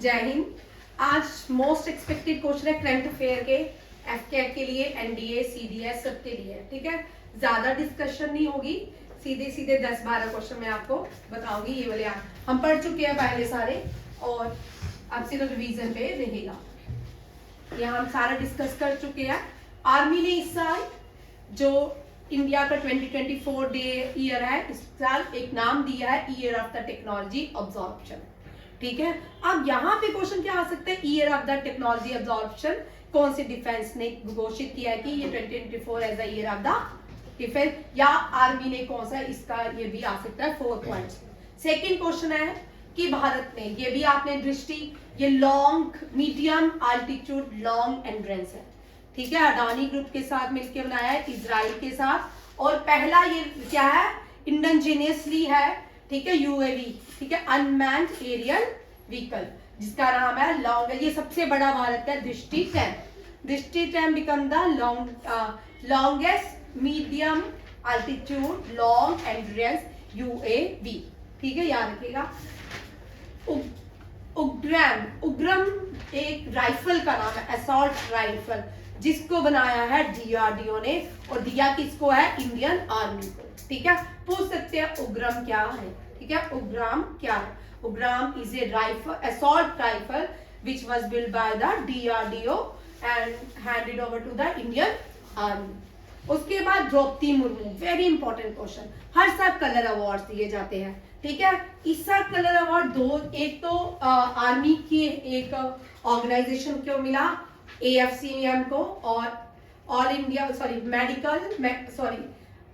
जय हिंद। आज most expected question है करंट अफेयर के, एफकेट के लिए, एनडीए, सीडीएस सबके लिए। ठीक है, ज्यादा डिस्कशन नहीं होगी, सीधे सीधे 10-12 क्वेश्चन मैं आपको बताऊंगी। ये वाले हम पढ़ चुके हैं पहले सारे, और अब सिर्फ रिवीजन पे रहेगा। यहाँ हम सारा डिस्कस कर चुके हैं। आर्मी ने इस साल जो इंडिया का 2024 डे ईयर है, इस साल एक नाम दिया है year of the technology absorption. ठीक है, अब यहाँ पे क्वेश्चन क्या आ सकता है, year of the technology absorption कौन से डिफेंस ने घोषित किया है कि ये 2024 as the year of the defence, या आर्मी ने कौन सा, इसका ये भी आ सकता है 4 पॉइंट्स। सेकेंड क्वेश्चन है कि भारत ने, ये भी आपने दृष्टि, ये लॉन्ग मीडियम अल्टीट्यूड लॉन्ग एंड्रेंस है। ठीक है, अडानी ग्रुप के साथ मिलकर बनाया है, इजराइल के साथ, और पहला ये क्या है, इंडिजीनियसली है। ठीक है, यूएवी, ठीक है, अनमैन्ड एरियल व्हीकल, जिसका नाम है लॉन्ग, ये सबसे बड़ा भारत का दृष्टि 10। Drishti 10 become the longest medium altitude long endurance UAV. ठीक है, याद रखिएगा। उग्रम एक राइफल का नाम है, असॉल्ट राइफल, जिसको बनाया है डीआरडीओ ने, और दिया किसको है, इंडियन आर्मी को। ठीक है, पूछ सकते हैं उग्रम क्या है। ठीक है, उग्रम क्या है, Ugram is a rifle, assault rifle which was built by the DRDO and handed over to the Indian Army। उसके बाद Droupadi Murmu, very important question, हर साल कलर अवार्ड दिए जाते हैं। ठीक है, इस साल कलर अवार्ड दो, एक तो आर्मी की एक ऑर्गेनाइजेशन को मिला, AFCM को, और all India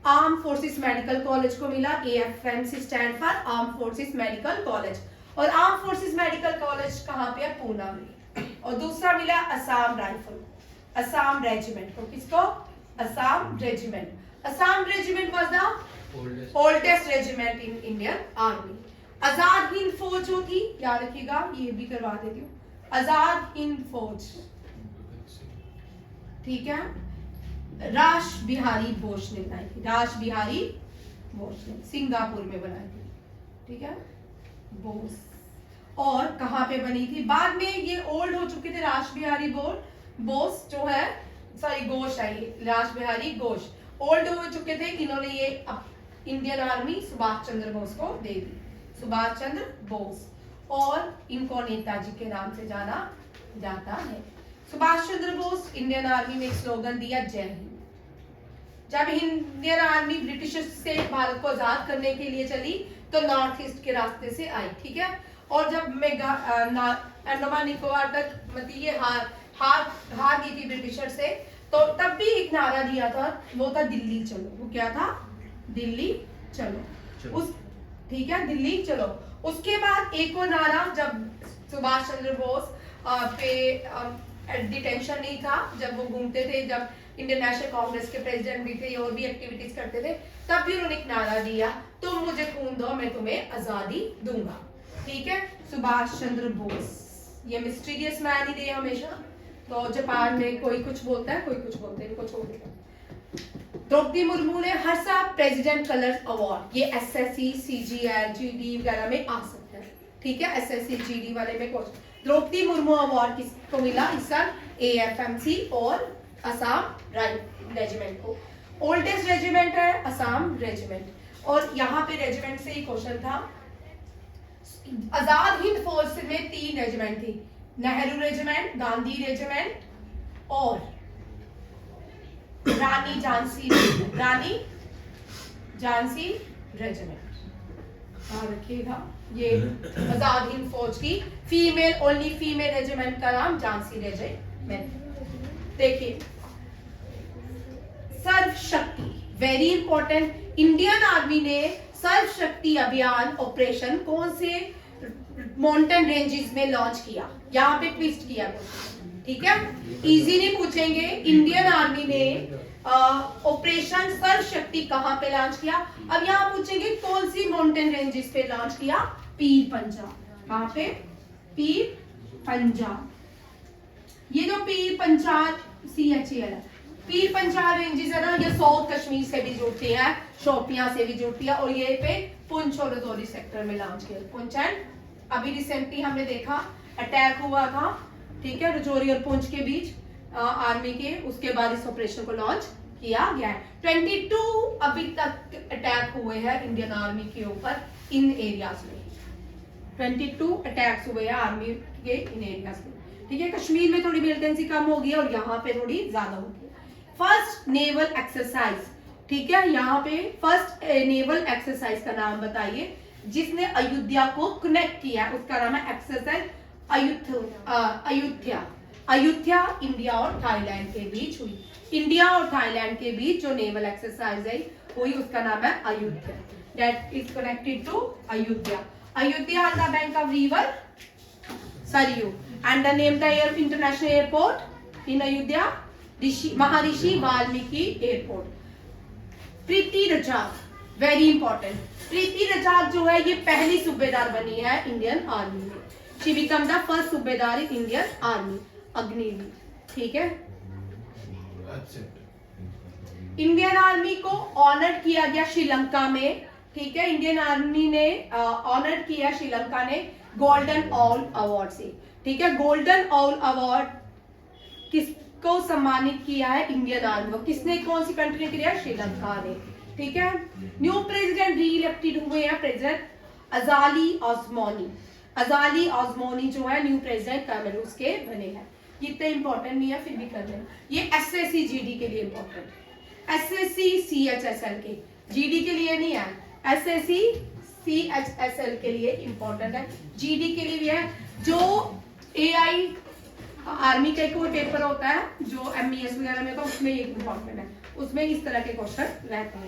arm forces medical college को मिला। AFMC stand for arm forces medical college, और आर्म फोर्सेस मेडिकल कॉलेज कहाँ पे है, पूना में। और दूसरा मिला असम राइफल, असम रेजिमेंट को, किसको, Assam regiment. Assam regiment was the oldest regiment in Indian army. Azad Hind Fauj जो थी, याद रखिएगा, ये भी करवा देती हूँ, आजाद हिंद फौज, ठीक है, रास बिहारी बोस ने बनाई थी, रास बिहारी बोस ने सिंगापुर में बनाई थी। ठीक है, बोस, और कहाँ पे बनी थी, बाद में ये ओल्ड हो चुके थे, रास बिहारी बोस जो है, सॉरी घोष है ये, रास बिहारी घोष ओल्ड हो चुके थे। इन्होंने ये इंडियन आर्मी सुभाष चंद्र बोस को दे दी, सुभाष चंद्र बोस, और इनको नेताजी के नाम से जाना जाता है। सुभाष चंद्र बोस, इंडियन आर्मी ने एक स्लोगन दिया, जय हिंद। जब इंडियन आर्मी ब्रिटिशर्स से भारत को आजाद करने के लिए चली, तो नॉर्थ ईस्ट के रास्ते से आई। ठीक है, और जब अंडमान निकोबार तक मतलब ये हार गई थी ब्रिटिशर से, तो तब भी एक नारा दिया था, वो था दिल्ली चलो। वो क्या था, दिल्ली चलो। उस, ठीक है, दिल्ली चलो। उसके बाद एक और नारा, जब सुभाष चंद्र बोस पे डिटेंशन नहीं था, जब वो घूमते थे, जब इंडियन नेशनल कांग्रेस के प्रेसिडेंट भी थे और भी एक्टिविटीज करते थे, तब भी उन्होंने एक नारा दिया, तुम मुझे खून दो, मैं तुम्हें आजादी दूंगा। ठीक है, सुभाष चंद्र बोस, ये मिस्टीरियस मैन ही थे हमेशा। तो जापान में कोई कुछ बोलता है, कोई कुछ बोलते हैं, इनको छोड़ देते। द्रौपदी मुर्मू ने हर साल प्रेसिडेंट कलर्स अवार्ड, ये SSC, CGL, GD वगैरह में आ सकता है। ठीक है, SSC, GD वाले में कुछ। द्रौपदी मुर्मू अवार्ड किसको मिला इस साल, AFMC और असम रेजिमेंट को। ओल्डेस्ट रेजिमेंट है असम रेजिमेंट, और यहाँ पे रेजिमेंट से ही क्वेश्चन था। आजाद हिंद फौज में 3 रेजिमेंट थी, नेहरू रेजिमेंट, गांधी रेजिमेंट, और रानी झांसी रेजिमेंट। ध्यान रखिएगा, ये आजाद हिंद फौज की फीमेल, ओनली फीमेल रेजिमेंट का नाम झांसी रेजिमेंट। देखिए, सर्व शक्ति, वेरी इंपॉर्टेंट, इंडियन आर्मी ने सर्व शक्ति अभियान ऑपरेशन कौन से माउंटेन रेंजेस में लॉन्च किया, यहाँ पे ट्विस्ट किया। ठीक है, इजी नहीं पूछेंगे। इंडियन आर्मी ने ऑपरेशन सर्व शक्ति कहाँ पे लॉन्च किया। अब यहाँ पूछेंगे कौन सी माउंटेन रेंजेस पे लॉन्च किया, पीर पंजाब। कहाँ पे, पीर पंजाब। ये जो पीर पंजाब CHEL है, पीर पंजाब रेंजेस है ना, ये साउथ कश्मीर से भी जुड़ती है, शोपियां से भी जुड़ती है, और ये पे पुंछ और राजौरी सेक्टर में लॉन्च किया। पुंछ एंड अभी रिसेंटली हमने देखा अटैक हुआ था, ठीक है, रजौरी और पुंछ के बीच आर्मी के, उसके बाद इस ऑपरेशन को लॉन्च किया गया है। 22 अभी तक अटैक हुए हैं इंडियन आर्मी के ऊपर इन एरियाज में, 22 अटैक्स हुए हैं आर्मी के इन एरियाज में, ठीक है। कश्मीर में थोड़ी मिलिटेंसी कम होगी और यहाँ पे थोड़ी ज्यादा होगी। फर्स्ट नेवल एक्सरसाइज, ठीक है, यहाँ पे फर्स्ट नेवल एक्सरसाइज का नाम बताइए जिसने अयोध्या को कनेक्ट किया, उसका नाम है एक्सरसाइज अयोध्या। अयोध्या इंडिया और थाईलैंड के बीच हुई, इंडिया और थाईलैंड के बीच जो नेवल एक्सरसाइज है हुई उसका नाम है Ayodhya, that is connected to Ayodhya. Ayodhya on the bank of river Saryu and the name the international airport in Ayodhya Maharishi Valmiki Airport। Preeti Razzaq, very important, प्रीति रजाक जो है ये पहली सूबेदार बनी है इंडियन आर्मी में, शी बिकम द फर्स्ट सूबेदार इन इंडियन आर्मी अग्निवीर, ठीक है। इंडियन आर्मी को ऑनर किया गया श्रीलंका में, ठीक है, इंडियन आर्मी ने ऑनर किया श्रीलंका ने गोल्डन ऑल अवार्ड से, ठीक है। गोल्डन ऑल अवार्ड किसको सम्मानित किया है? इंडियन आर्मी को। किसने, कौन सी कंट्री ने किया? श्रीलंका ने, ठीक है। न्यू प्रेसिडेंट री इलेक्टेड हुए हैं प्रेसिडेंट अजाली ऑस्मोनी। अजाली ऑस्मोनी जो है न्यू प्रेसिडेंट कैमरूस के बने हैं। ये इतना इंपॉर्टेंट नहीं है फिर भी कर लेना, ये एसएससी जीडी के लिए इंपॉर्टेंट है, एसएससी सीएचएसएल के, जीडी के लिए नहीं है, एसएससी सीएचएसएल के लिए इंपॉर्टेंट है, जीडी के लिए भी है। जो एआई आर्मी का कोई पेपर होता है जो एमईएस वगैरह में होता है उसमें ये इंपॉर्टेंट है, उसमें इस तरह के क्वेश्चन रहते हैं।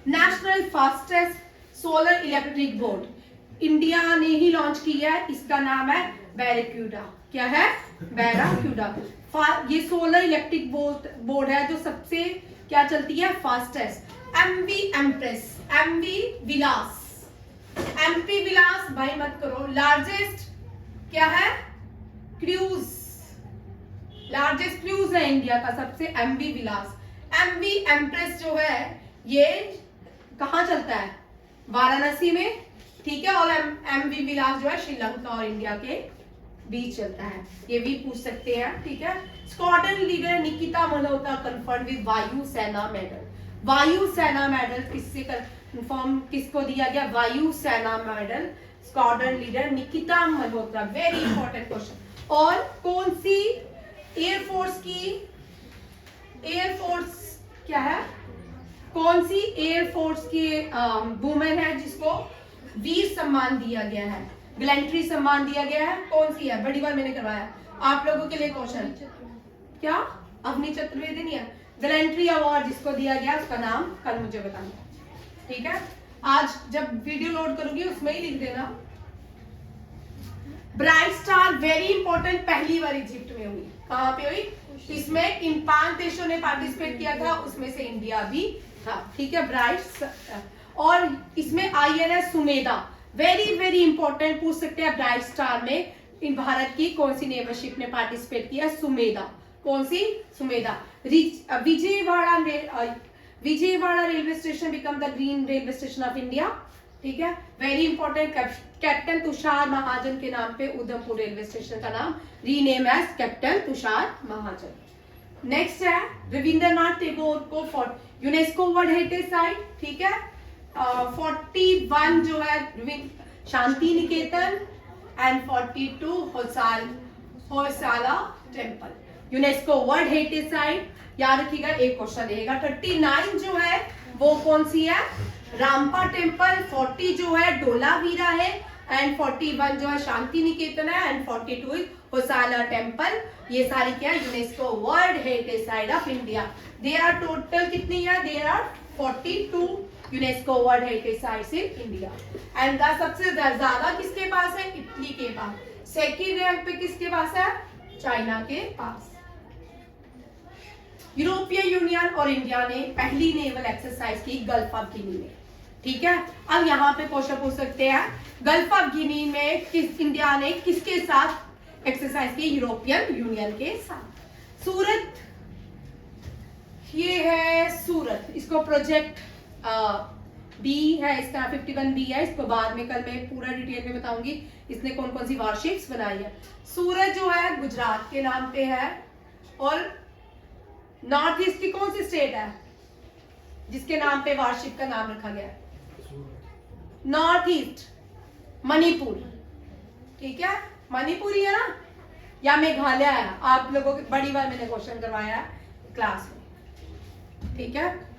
National fastest solar electric board India ने ही लॉन्च किया है, इसका नाम है बैराक्यूडा। क्या है? बैराक्यूडा। ये सोलर इलेक्ट्रिक बोर्ड है जो सबसे क्या चलती है? फास्टेस्ट। एमवी एम्प्रेस, एमवी विलास, एमपी विलास भाई मत करो। लार्जेस्ट क्या है? क्रूज, लार्जेस्ट क्रूज है इंडिया का सबसे एमवी विलास। एमवी एम्प्रेस जो है ये कहाँ चलता है? वाराणसी में, ठीक है। और एमवी विलास जो है श्रीलंका और इंडिया के बीच चलता है, ये भी पूछ सकते हैं, ठीक है। Squadron leader Nikita Malhotra confirmed with वायु सेना मेडल। वायु सेना मेडल किससे कन्फर्म, किसको दिया गया? वायु सेना medal squadron leader Nikita Malhotra. Very important question. और कौन सी एयरफोर्स की, एयरफोर्स क्या है, कौन सी एयरफोर्स की वुमेन है जिसको वीर सम्मान दिया गया है, गैलेंट्री सम्मान दिया गया है? कौन सी है? बड़ी बार मैंने करवाया आप लोगों के लिए क्वेश्चन। क्या? अवनी चतुर्वेदी नहीं है। गैलेंट्री अवार्ड जिसको दिया गया उसका नाम कल मुझे बताना, ठीक है। आज जब वीडियो लोड करूंगी उसमें ही लिख देना। ब्राइट स्टार वेरी इंपॉर्टेंट, पहली बार इजिप्ट में हुई। कहां पे हुई? इसमें इन 5 देशों ने पार्टिसिपेट किया था, उसमें से इंडिया भी था, ठीक है। ब्राइट, और इसमें INS Sumedha very very important, पूछ सकते हैं ब्राइट स्टार में इन भारत की कौन सी नेवल शिप ने पार्टिसिपेट किया? सुमेधा। कौन सी? Sumedha. Vijayawada railway station become the green railway station of India, ठीक है। Very important, captain Tushar Mahajan के नाम पे उधमपुर रेलवे स्टेशन का नाम rename as captain Tushar Mahajan. Next है रविंद्रनाथ टैगोर को यूनेस्को वर्ल्ड हेरिटेज साइट, ठीक है। 41 जो है Shanti Niketan and 42 Hoysala temple, UNESCO world heritage site. याद रखिएगा, एक क्वेश्चन रहेगा। 39 जो है वो कौन सी है? रामपा टेम्पल। 40 जो है डोलावीरा है एंड 41 जो है शांति निकेतन है एंड 42 होयसाला टेम्पल। ये सारी क्या? UNESCO world heritage site of India. There are total कितनी है? There are 42 UNESCO world heritage sites in India. And सबसे ज्यादा किसके पास है? इटली के पास। सेकंड रैंक पे किसके पास है? चाइना के पास। यूरोपियन यूनियन और इंडिया ने पहली नेवल एक्सरसाइज की गल्फ ऑफ गिनी में, ठीक है। अब यहाँ पे क्वेश्चन पूछ सकते हैं, गल्फ ऑफ गिनी में किस इंडिया ने किसके साथ एक्सरसाइज की? यूरोपियन यूनियन के साथ। सूरत, ये है सूरत, इसको प्रोजेक्ट बी है, इसका 51 बी है, इसको बाद में कल मैं पूरा डिटेल में बताऊंगी। इसने कौन कौन सी वारशिप्स बनाई है। सूरत जो है गुजरात के नाम पे है, और नॉर्थ ईस्ट की कौन सी स्टेट है जिसके नाम पे वारशिप का नाम रखा गया है? North east, Manipur. ठीक है, मणिपुर ही है ना, या मेघालय है? आप लोगों को बड़ी बार मैंने क्वेश्चन करवाया है क्लास में। ठीक है,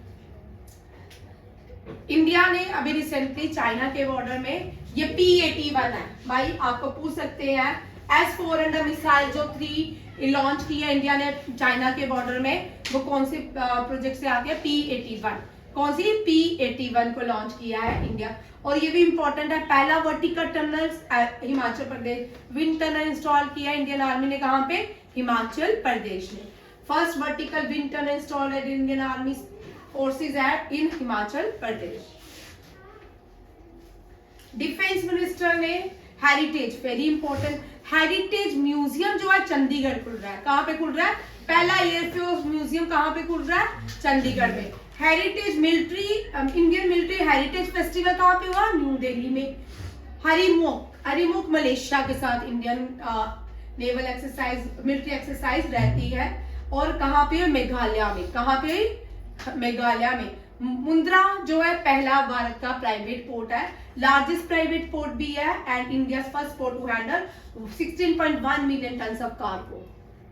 इंडिया ने अभी रिसेंटली चाइना के बॉर्डर में ये P-81 है भाई, आपको पूछ सकते हैं S-400 मिसाइल जो 3 लॉन्च की है इंडिया ने चाइना के बॉर्डर में, वो कौन से प्रोजेक्ट से आती है? P-81। कौन सी? P-81 को लॉन्च किया है इंडिया। और ये भी इंपॉर्टेंट है, पहला vertical tunnel Himachal Pradesh, wind tunnel install किया इंडियन आर्मी ने, कहां पे? हिमाचल प्रदेश में। First vertical wind tunnel installed at Indian army forces at in Himachal Pradesh. Defence minister ने heritage, very important, heritage museum जो है चंडीगढ़ खुल रहा है। कहां पे खुल रहा है? पहला एयरफोर्स म्यूजियम कहां पे खुल रहा है? चंडीगढ़ में। Heritage military, Indian military heritage festival कहां पे हुआ? न्यू दिल्ली में। हरिमुख मलेशिया के साथ Indian naval exercise, military exercise रहती है। और कहां पे? मेघालय में। कहां पे? मेघालय में। मुंद्रा जो है पहला भारत का प्राइवेट पोर्ट है, लार्जेस्ट प्राइवेट पोर्ट भी है, and India first port to handle 16.1 million tons of cargo.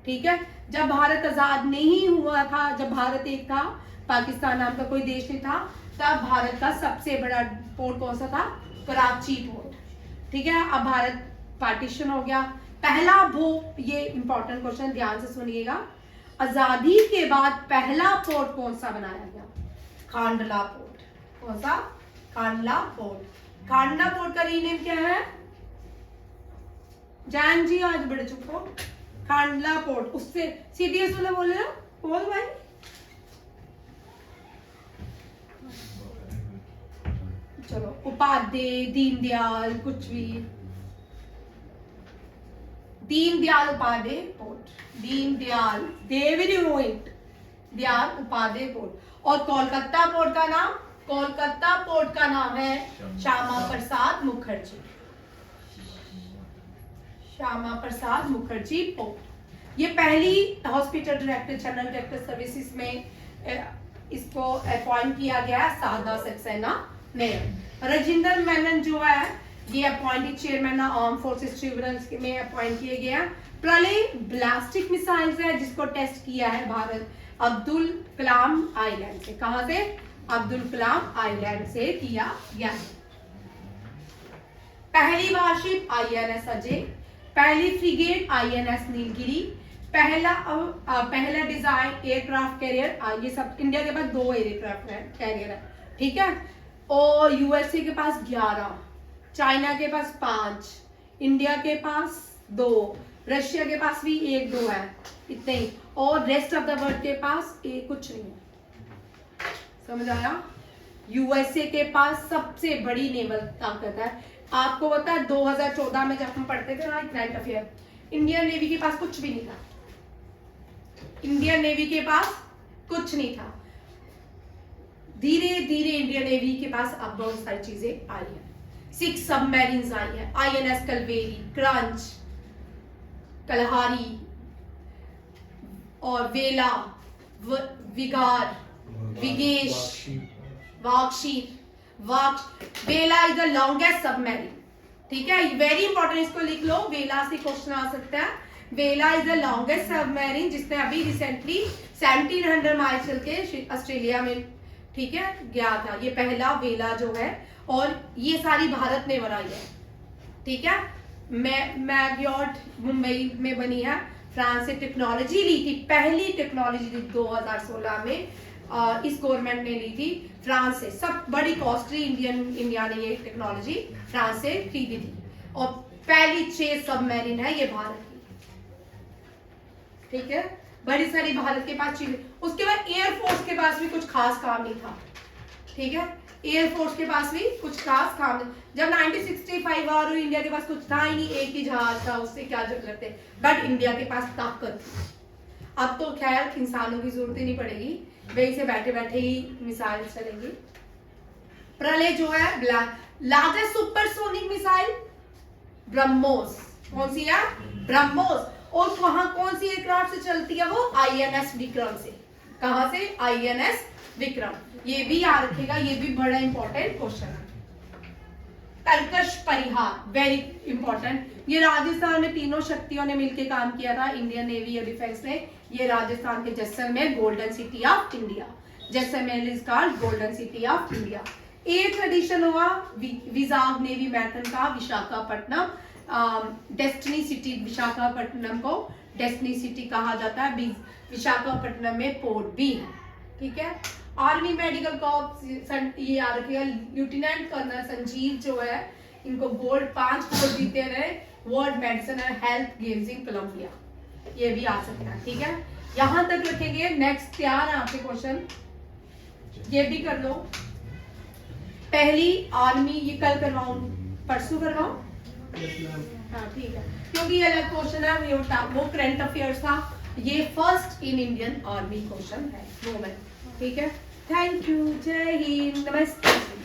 ठीक है, जब भारत आजाद नहीं हुआ था, जब भारत एक था, पाकिस्तान नाम का कोई देश नहीं था, तब भारत का सबसे बड़ा पोर्ट कौन सा था? कराची पोर्ट। ठीक है, अब भारत पार्टीशन हो गया। पहला ये इंपॉर्टेंट क्वेश्चन ध्यान से सुनिएगा, आजादी के बाद पहला पोर्ट कौन सा बनाया गया? खांडला पोर्ट। कौन सा? खांडला पोर्ट। खांडला पोर्ट का रीनेम क्या है? जैन जी आज बड़े चुप हो। खांडला पोर्ट, उससे सीडीएस वाले बोले ना, बोल भाई। चलो, उपाध्याय, दीनदयाल, कुछ भी, दीनदयाल उपाध्याय पोर्ट, दीनदयाल, देवी know it, Dayal Upadhyay port. और कोलकाता पोर्ट का नाम? कोलकाता पोर्ट का नाम है श्यामा प्रसाद मुखर्जी। श्यामा प्रसाद मुखर्जी पोर्ट। ये पहली hospital director, general director services में इसको अपॉइंट किया गया सारदा सक्सेना ने। राजेंद्र मेनन जो है ये appointed chairman arm forces tribunals में अपॉइंट किए गए हैं। प्रलय ब्लास्टिक मिसाइल्स है जिसको टेस्ट किया है भारत अब्दुल कलाम आइलैंड से। कहां से? अब्दुल कलाम आइलैंड से किया गया। पहली वारशिप INS अजय, पहली फ्रिगेट INS नीलगिरी, पहला डिजाइन एयरक्राफ्ट कैरियर, ये सब इंडिया के पास 2 एयरक्राफ्ट कैरियर है। ठीक है, और यूएसए के पास 11, चाइना के पास 5, इंडिया के पास 2, रशिया के पास भी 1-2 है, इतने ही, और रेस्ट ऑफ द वर्ल्ड के पास कुछ नहीं है। समझ आया? यूएसए के पास सबसे बड़ी नेवल ताकत है। आपको पता है 2014 में जब हम पढ़ते थे ना करंट अफेयर, इंडियन नेवी के पास कुछ भी नहीं था। इंडियन नेवी के पास कुछ नहीं था। धीरे धीरे इंडियन नेवी के पास अब बहुत सारी चीजें आई है। 6 सबमरीन्स आई है, INS कलवेरी, क्रंच, कलहारी और वेला, विगार, विगेश, वाक्षीर। वेला इज द लॉन्गेस्ट सबमरीन। ठीक है, वेरी इंपॉर्टेंट, इसको लिख लो, वेला से क्वेश्चन आ सकता है। वेला इज द लॉन्गेस्ट सबमरीन जिसने अभी रिसेंटली 1700 माइल चल के ऑस्ट्रेलिया में, ठीक है, गया था। ये पहला वेला जो है, और ये सारी भारत ने बनाई है। ठीक है, मैग्योट मुंबई में बनी है, फ्रांस से टेक्नोलॉजी ली थी, पहली टेक्नोलॉजी थी 2016 में, इस गवर्नमेंट ने ली थी फ्रांस से। सब बड़ी कॉस्टली इंडिया ने ये टेक्नोलॉजी फ्रांस से खरीदी थी, और पहली 6 सबमरीन है ये भारत की। ठीक है, बड़ी सारी भारत के पास चीजें। उसके बाद एयरफोर्स के पास भी कुछ खास काम नहीं था। ठीक है, एयरफोर्स के पास भी कुछ खास काम नहीं। जब 1965 और इंडिया के पास कुछ था ही नहीं, एक ही जहाज था, उससे क्या जरूरत है, बट इंडिया के पास ताकत थी। अब तो खैर इंसानों की जरूरत ही नहीं पड़ेगी, वहीं से बैठे बैठे ही मिसाइल चलेंगी। प्रलय जो है लार्जेस्ट सुपरसोनिक मिसाइल ब्रह्मोस। कौन सी है? ब्रह्मोस। और वहां कौन सी एयरक्राफ्ट से चलती है वो? INS विक्रम से। कहां से? INS विक्रम। ये भी याद रखेगा, ये भी बड़ा इंपॉर्टेंट क्वेश्चन है। तर्कश परिहार, वेरी इंपॉर्टेंट। ये राजस्थान में तीनों शक्तियों ने मिलकर काम किया था, इंडियन नेवी और डिफेंस ने। ये राजस्थान के Jaisalmer, golden city of India. Jaisalmer is called golden city of India. 8th edition हुआ विजाग नेवी मैराथन का विशाखापट्टनम। डेस्टिनी सिटी, विशाखापट्टनम को डेस्टिनी सिटी कहा जाता है। विशाखापट्टनम में पोर्ट भी है, ठीक है। आर्मी मेडिकल कॉर्प्स, ये याद रखिएगा, लेफ्टिनेंट कर्नल संजीव जो है, इनको गोल्ड 5 गोल्ड जीते रहे world medicine and health games in Colombia. ये भी आ सकता है, ठीक है। यहां तक रखेंगे। नेक्स्ट तैयार है आपके क्वेश्चन, ये भी कर लो। पहली आर्मी, ये कल करवाऊं, परसों करवाऊं? हाँ ठीक है, क्योंकि ये अलग क्वेश्चन है, वो करंट अफेयर्स था। ये first in Indian army question है, ठीक है। थैंक यू, जय हिंद, नमस्ते।